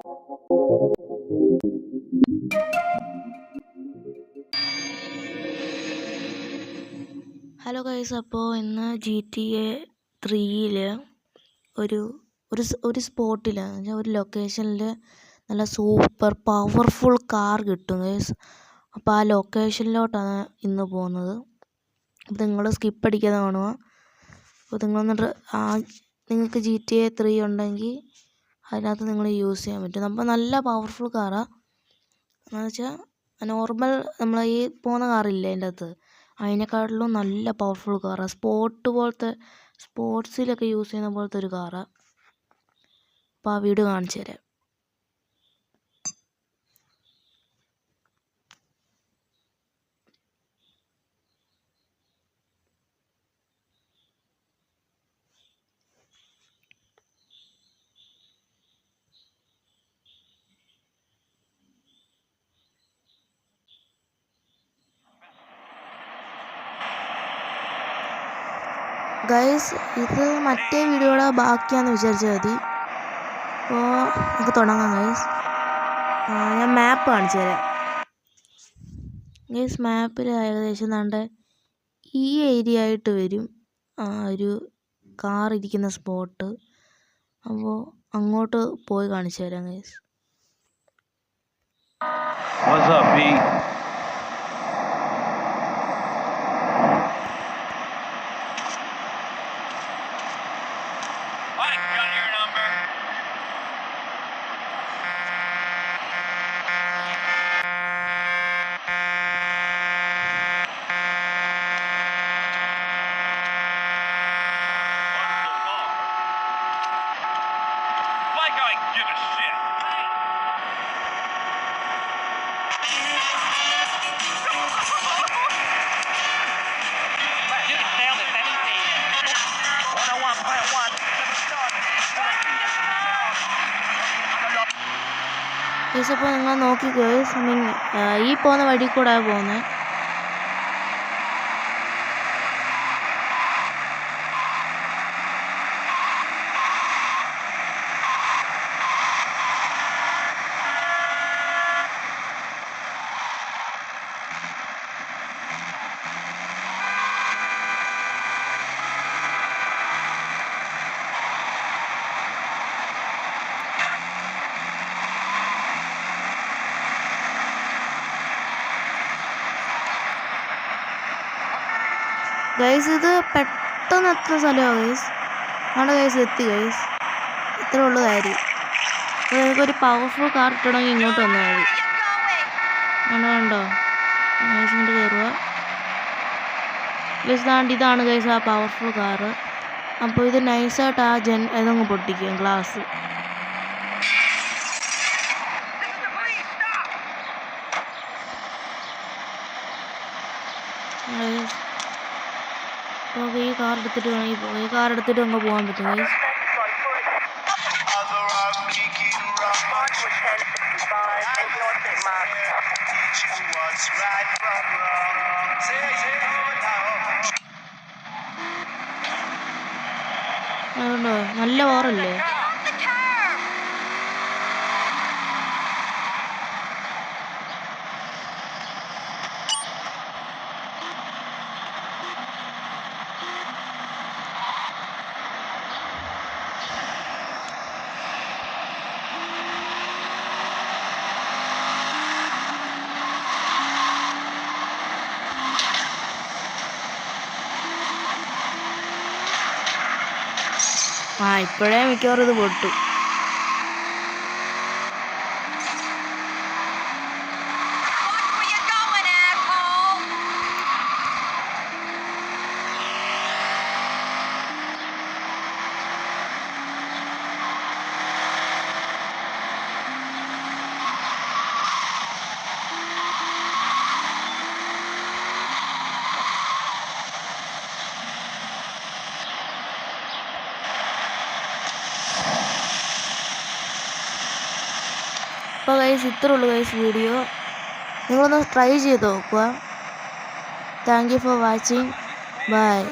Hello guys, അപ്പോൾ ഇന്ന് GTA 3 ഒരു സ്പോട്ടിൽ ഒരു ലൊക്കേഷനിൽ നല്ല സൂപ്പർ പവർഫുൾ കാർ കിട്ടും ഗൈസ്. അപ്പോൾ ആ ലൊക്കേഷനിലോട്ടാണ് ഇന്ന് പോകുന്നത്. അപ്പോൾ നിങ്ങൾ സ്കിപ്പ് അടിക്കാതെ കാണുക. അപ്പോൾ നിങ്ങൾക്ക് GTA 3 ഉണ്ടെങ്കിൽ അതിനകത്ത് നിങ്ങൾ യൂസ് ചെയ്യാൻ പറ്റും. അപ്പോൾ നല്ല പവർഫുൾ കാറാണ്. എന്ന് വെച്ചാൽ നോർമൽ നമ്മൾ ഈ പോകുന്ന കാറില്ലേ അതിൻ്റെ അകത്ത്, അതിനെക്കാട്ടിലും നല്ല പവർഫുൾ കാറാണ്. സ്പോർട്സിലൊക്കെ യൂസ് ചെയ്യുന്ന പോലത്തെ ഒരു കാറാണ്. അപ്പോൾ ആ വീഡിയോ കാണിച്ചു തരാം. ഗൈസ്, ഇത് മറ്റേ വീഡിയോയുടെ ബാക്കിയാണെന്ന് വിചാരിച്ചാൽ മതി. അപ്പോൾ നമുക്ക് തുടങ്ങാം ഗൈസ്. ഞാൻ മാപ്പ് കാണിച്ചു തരാം ഗൈസ്. മാപ്പിൽ ഏകദേശം ദാണ്ടെ ഈ ഏരിയ ആയിട്ട് വരും ഒരു കാർ ഇരിക്കുന്ന സ്പോട്ട്. അപ്പോൾ അങ്ങോട്ട് പോയി കാണിച്ചു തരാം ഗൈസ്. ഗൈസ്, അപ്പോൾ നിങ്ങൾ നോക്കി ഗൈസ്, ഈ പോകുന്ന വഴി കൂടെ പോകുന്നത്. ഗൈസ്, ഇത് പെട്ടെന്ന് എത്തുന്ന സ്ഥലമാണ് ഗൈസ്. അവിടെ ഗൈസ് എത്തി ഗൈസ്. ഇത്രേ ഉള്ളു കാര്യം. അപ്പോൾ നിങ്ങൾക്കൊരു പവർഫുൾ കാർ ഇട്ടണമെങ്കിൽ ഇങ്ങോട്ട് വന്നാൽ മതി. കണ്ടോ ഗൈസ്, ഇങ്ങോട്ട് കയറുക ഗൈസ്. ഇതാണ് ഗൈസ് ആ പവർഫുൾ കാറ്. അപ്പോൾ ഇത് നൈസായിട്ട് ഇതങ്ങ് പൊട്ടിക്കും ഗ്ലാസ്. അപ്പോൾ ഈ കാർ എടുത്തിട്ട് വേണമെങ്കിൽ പോകാം. ഈ കാർ എടുത്തിട്ട് അങ്ങ് പോകാൻ പറ്റും ഗൈസ്. അതുകൊണ്ടോ നല്ല ഓറല്ലേ. ഇപ്പോഴേ മിക്കവാറും ഇത് പൊട്ടും. അപ്പോൾ ഗൈസ്, ഇത്രേ ഉള്ളൂ ഗൈസ് വീഡിയോ. നിങ്ങളൊന്ന് ട്രൈ ചെയ്ത് നോക്കുക. Thank you for watching. By.